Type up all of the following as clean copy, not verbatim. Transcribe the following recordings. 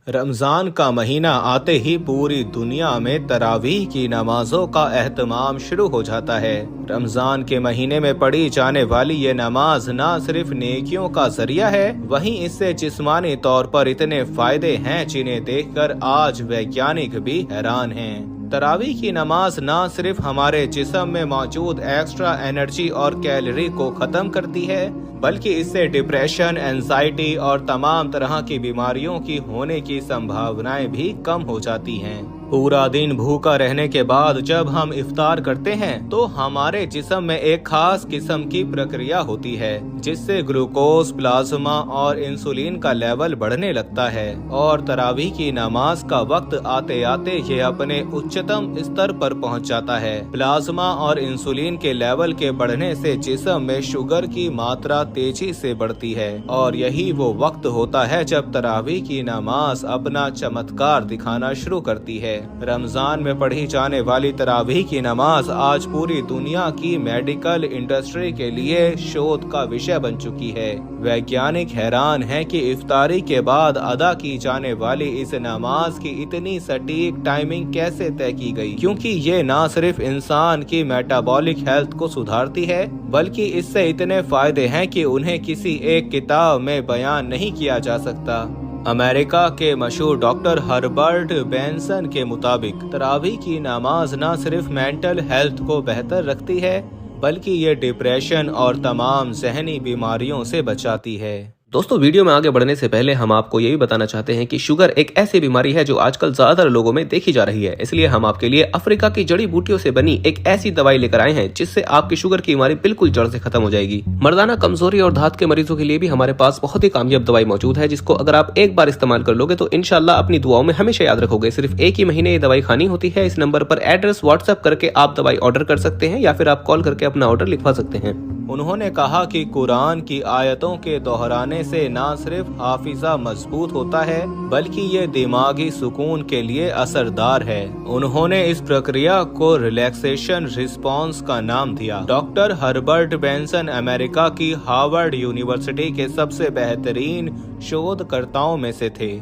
रमजान का महीना आते ही पूरी दुनिया में तरावीह की नमाजों का एहतमाम शुरू हो जाता है। रमजान के महीने में पढ़ी जाने वाली ये नमाज न सिर्फ नेकियों का जरिया है, वहीं इससे जिस्मानी तौर पर इतने फायदे हैं जिन्हें देखकर आज वैज्ञानिक भी हैरान हैं। तरावीह की नमाज न सिर्फ हमारे जिस्म में मौजूद एक्स्ट्रा एनर्जी और कैलोरी को खत्म करती है, बल्कि इससे डिप्रेशन, एंजाइटी और तमाम तरह की बीमारियों की होने की संभावनाएं भी कम हो जाती हैं। पूरा दिन भूखा रहने के बाद जब हम इफ्तार करते हैं तो हमारे जिस्म में एक खास किस्म की प्रक्रिया होती है जिससे ग्लूकोज, प्लाज्मा और इंसुलिन का लेवल बढ़ने लगता है और तरावीह की नमाज का वक्त आते आते ये अपने उच्चतम स्तर पर पहुंच जाता है। प्लाज्मा और इंसुलिन के लेवल के बढ़ने से जिस्म में शुगर की मात्रा तेजी से बढ़ती है और यही वो वक्त होता है जब तरावीह की नमाज अपना चमत्कार दिखाना शुरू करती है। रमजान में पढ़ी जाने वाली तरावीह की नमाज आज पूरी दुनिया की मेडिकल इंडस्ट्री के लिए शोध का विषय बन चुकी है। वैज्ञानिक हैरान हैं कि इफ्तारी के बाद अदा की जाने वाली इस नमाज की इतनी सटीक टाइमिंग कैसे तय की गई, क्योंकि ये न सिर्फ इंसान की मेटाबॉलिक हेल्थ को सुधारती है बल्कि इससे इतने फायदे हैं कि उन्हें किसी एक किताब में बयान नहीं किया जा सकता। अमेरिका के मशहूर डॉक्टर हर्बर्ट बेंसन के मुताबिक तरावीह की नमाज न सिर्फ मेंटल हेल्थ को बेहतर रखती है बल्कि ये डिप्रेशन और तमाम ज़हनी बीमारियों से बचाती है। दोस्तों, वीडियो में आगे बढ़ने से पहले हम आपको ये भी बताना चाहते हैं कि शुगर एक ऐसी बीमारी है जो आजकल ज्यादातर लोगों में देखी जा रही है। इसलिए हम आपके लिए अफ्रीका की जड़ी बूटियों से बनी एक ऐसी दवाई लेकर आए हैं जिससे आपकी शुगर की बीमारी बिल्कुल जड़ से खत्म हो जाएगी। मर्दाना कमजोरी और धात के मरीजों के लिए भी हमारे पास बहुत ही कामयाब दवाई मौजूद है, जिसको अगर आप एक बार इस्तेमाल कर लोगे तो इंशाल्लाह अपनी दुआओं में हमेशा याद रखोगे। सिर्फ एक ही महीने ये दवाई खानी होती है। इस नंबर पर एड्रेस व्हाट्सएप करके आप दवाई ऑर्डर कर सकते हैं या फिर आप कॉल करके अपना ऑर्डर लिखवा सकते हैं। उन्होंने कहा कि कुरान की आयतों के दोहराने से न सिर्फ हाफिजा मजबूत होता है बल्कि ये दिमागी सुकून के लिए असरदार है। उन्होंने इस प्रक्रिया को रिलैक्सेशन रिस्पॉन्स का नाम दिया। डॉक्टर हर्बर्ट बेंसन अमेरिका की हार्वर्ड यूनिवर्सिटी के सबसे बेहतरीन शोधकर्ताओं में से थे।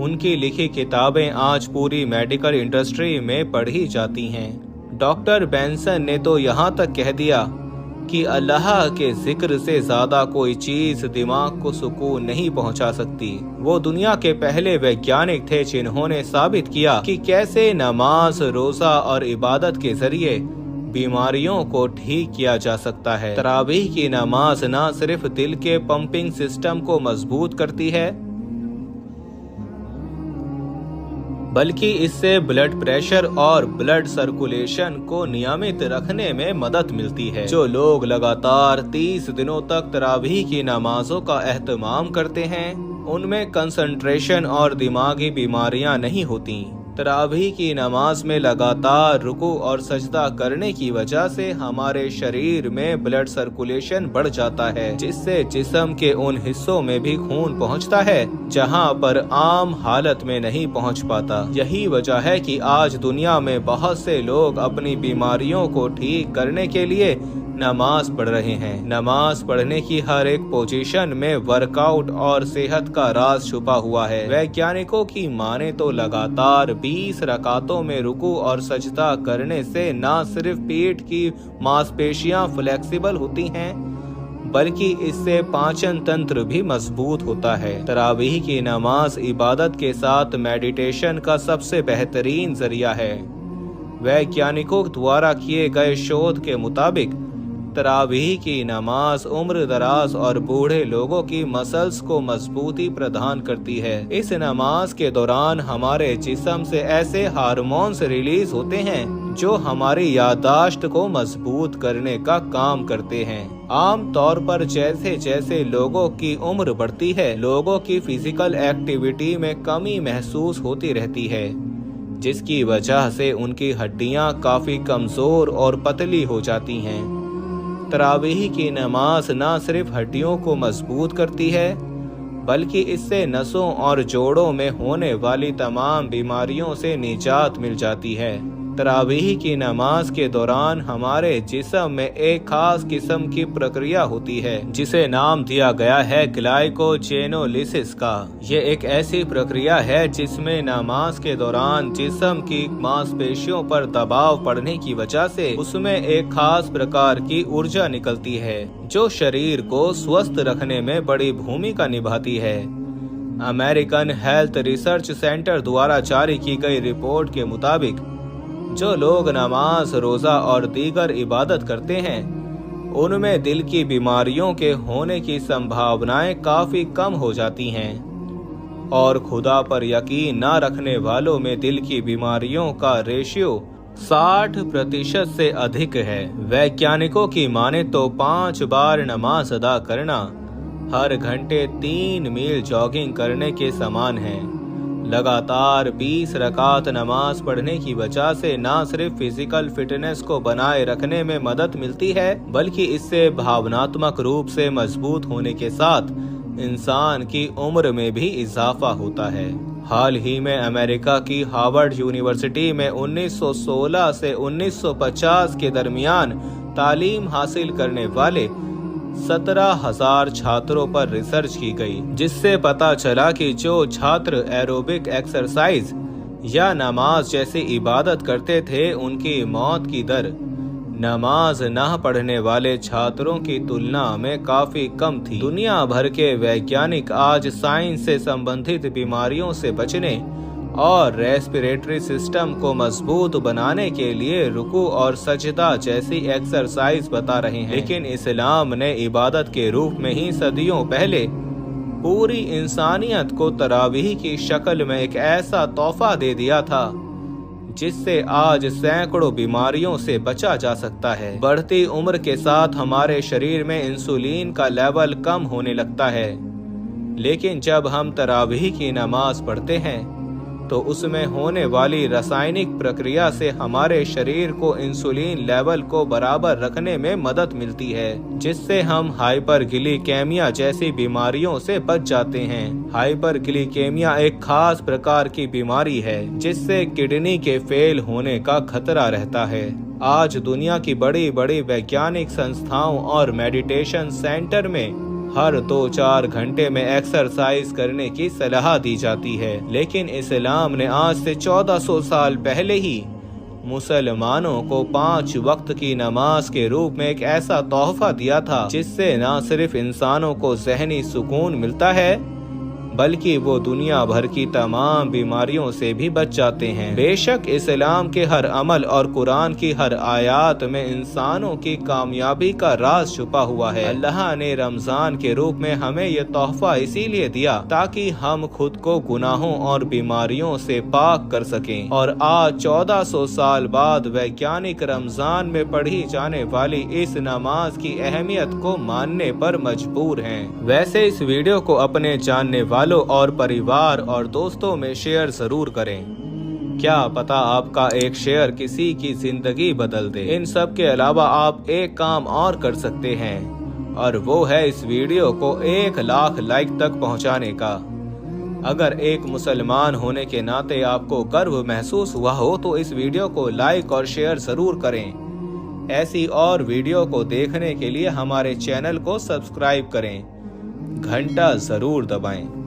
उनकी लिखी किताबें आज पूरी मेडिकल इंडस्ट्री में पढ़ी जाती हैं। डॉक्टर बेंसन ने तो यहाँ तक कह दिया कि अल्लाह के जिक्र से ज्यादा कोई चीज दिमाग को सुकून नहीं पहुंचा सकती। वो दुनिया के पहले वैज्ञानिक थे जिन्होंने साबित किया कि कैसे नमाज, रोजा और इबादत के जरिए बीमारियों को ठीक किया जा सकता है। तरावीह की नमाज न सिर्फ दिल के पंपिंग सिस्टम को मजबूत करती है बल्कि इससे ब्लड प्रेशर और ब्लड सर्कुलेशन को नियमित रखने में मदद मिलती है। जो लोग लगातार 30 दिनों तक तरावीह की नमाजों का एहतमाम करते हैं उनमें कंसंट्रेशन और दिमागी बीमारियां नहीं होती। तरावीह की नमाज में लगातार रुकू और सजदा करने की वजह से हमारे शरीर में ब्लड सर्कुलेशन बढ़ जाता है, जिससे जिस्म के उन हिस्सों में भी खून पहुंचता है जहां पर आम हालत में नहीं पहुंच पाता। यही वजह है कि आज दुनिया में बहुत से लोग अपनी बीमारियों को ठीक करने के लिए नमाज पढ़ रहे हैं। नमाज पढ़ने की हर एक पोजीशन में वर्कआउट और सेहत का राज छुपा हुआ है। वैज्ञानिकों की माने तो लगातार 20 रकातों में रुकू और सजदा करने से न सिर्फ पेट की मांसपेशियां फ्लेक्सिबल होती हैं बल्कि इससे पाचन तंत्र भी मजबूत होता है। तरावीह की नमाज इबादत के साथ मेडिटेशन का सबसे बेहतरीन जरिया है। वैज्ञानिकों द्वारा किए गए शोध के मुताबिक तरावीह की नमाज उम्र दराज और बूढ़े लोगों की मसल्स को मजबूती प्रदान करती है। इस नमाज के दौरान हमारे जिस्म से ऐसे हार्मोन्स रिलीज होते हैं जो हमारी याददाश्त को मजबूत करने का काम करते हैं। आम तौर पर जैसे जैसे लोगों की उम्र बढ़ती है, लोगों की फिजिकल एक्टिविटी में कमी महसूस होती रहती है, जिसकी वजह से उनकी हड्डियां काफी कमजोर और पतली हो जाती हैं। तरावीह की नमाज न सिर्फ हड्डियों को मजबूत करती है बल्कि इससे नसों और जोड़ों में होने वाली तमाम बीमारियों से निजात मिल जाती है। तरावीह की नमाज के दौरान हमारे जिस्म में एक खास किस्म की प्रक्रिया होती है जिसे नाम दिया गया है ग्लाइकोजेनोलिसिस का। ये एक ऐसी प्रक्रिया है जिसमें नमाज के दौरान जिस्म की मांसपेशियों पर दबाव पड़ने की वजह से उसमें एक खास प्रकार की ऊर्जा निकलती है जो शरीर को स्वस्थ रखने में बड़ी भूमिका निभाती है। अमेरिकन हेल्थ रिसर्च सेंटर द्वारा जारी की गई रिपोर्ट के मुताबिक जो लोग नमाज, रोजा और दीगर इबादत करते हैं उनमें दिल की बीमारियों के होने की संभावनाएं काफी कम हो जाती हैं और खुदा पर यकीन न रखने वालों में दिल की बीमारियों का रेशियो 60% से अधिक है। वैज्ञानिकों की माने तो 5 बार नमाज अदा करना हर घंटे 3 मील जॉगिंग करने के समान है। लगातार 20 रकात नमाज पढ़ने की वजह से न सिर्फ फिजिकल फिटनेस को बनाए रखने में मदद मिलती है बल्कि इससे भावनात्मक रूप से मजबूत होने के साथ इंसान की उम्र में भी इजाफा होता है। हाल ही में अमेरिका की हार्वर्ड यूनिवर्सिटी में 1916 से 1950 के दरमियान तालीम हासिल करने वाले 17,000 छात्रों पर रिसर्च की गई जिससे पता चला कि जो छात्र एरोबिक एक्सरसाइज या नमाज जैसी इबादत करते थे उनकी मौत की दर नमाज न पढ़ने वाले छात्रों की तुलना में काफी कम थी। दुनिया भर के वैज्ञानिक आज साइंस से संबंधित बीमारियों से बचने और रेस्पिरेटरी सिस्टम को मजबूत बनाने के लिए रुकू और सजदा जैसी एक्सरसाइज बता रहे हैं, लेकिन इस्लाम ने इबादत के रूप में ही सदियों पहले पूरी इंसानियत को तरावीह की शक्ल में एक ऐसा तोहफा दे दिया था जिससे आज सैकड़ों बीमारियों से बचा जा सकता है। बढ़ती उम्र के साथ हमारे शरीर में इंसुलिन का लेवल कम होने लगता है, लेकिन जब हम तरावीह की नमाज पढ़ते हैं तो उसमें होने वाली रासायनिक प्रक्रिया से हमारे शरीर को इंसुलिन लेवल को बराबर रखने में मदद मिलती है जिससे हम हाइपरग्लिकेमिया जैसी बीमारियों से बच जाते हैं। हाइपरग्लिकेमिया एक खास प्रकार की बीमारी है जिससे किडनी के फेल होने का खतरा रहता है। आज दुनिया की बड़ी बड़ी वैज्ञानिक संस्थाओं और मेडिटेशन सेंटर में हर 2-4 घंटे में एक्सरसाइज करने की सलाह दी जाती है, लेकिन इस्लाम ने आज से 1400 साल पहले ही मुसलमानों को 5 वक्त की नमाज के रूप में एक ऐसा तोहफा दिया था जिससे न सिर्फ इंसानों को ज़हनी सुकून मिलता है बल्कि वो दुनिया भर की तमाम बीमारियों से भी बच जाते हैं। बेशक इस्लाम के हर अमल और कुरान की हर आयत में इंसानों की कामयाबी का राज छुपा हुआ है। अल्लाह ने रमजान के रूप में हमें यह तोहफा इसीलिए दिया ताकि हम खुद को गुनाहों और बीमारियों से पाक कर सकें और आज 1400 साल बाद वैज्ञानिक रमजान में पढ़ी जाने वाली इस नमाज की अहमियत को मानने पर मजबूर हैं। वैसे इस वीडियो को अपने जानने वालों और परिवार और दोस्तों में शेयर जरूर करें। क्या पता आपका एक शेयर किसी की जिंदगी बदल दे। इन सब के अलावा आप एक काम और कर सकते हैं और वो है इस वीडियो को 1 लाख लाइक तक पहुंचाने का। अगर एक मुसलमान होने के नाते आपको गर्व महसूस हुआ हो तो इस वीडियो को लाइक और शेयर जरूर करें। ऐसी और वीडियो को देखने के लिए हमारे चैनल को सब्सक्राइब करें, घंटा जरूर दबाएं।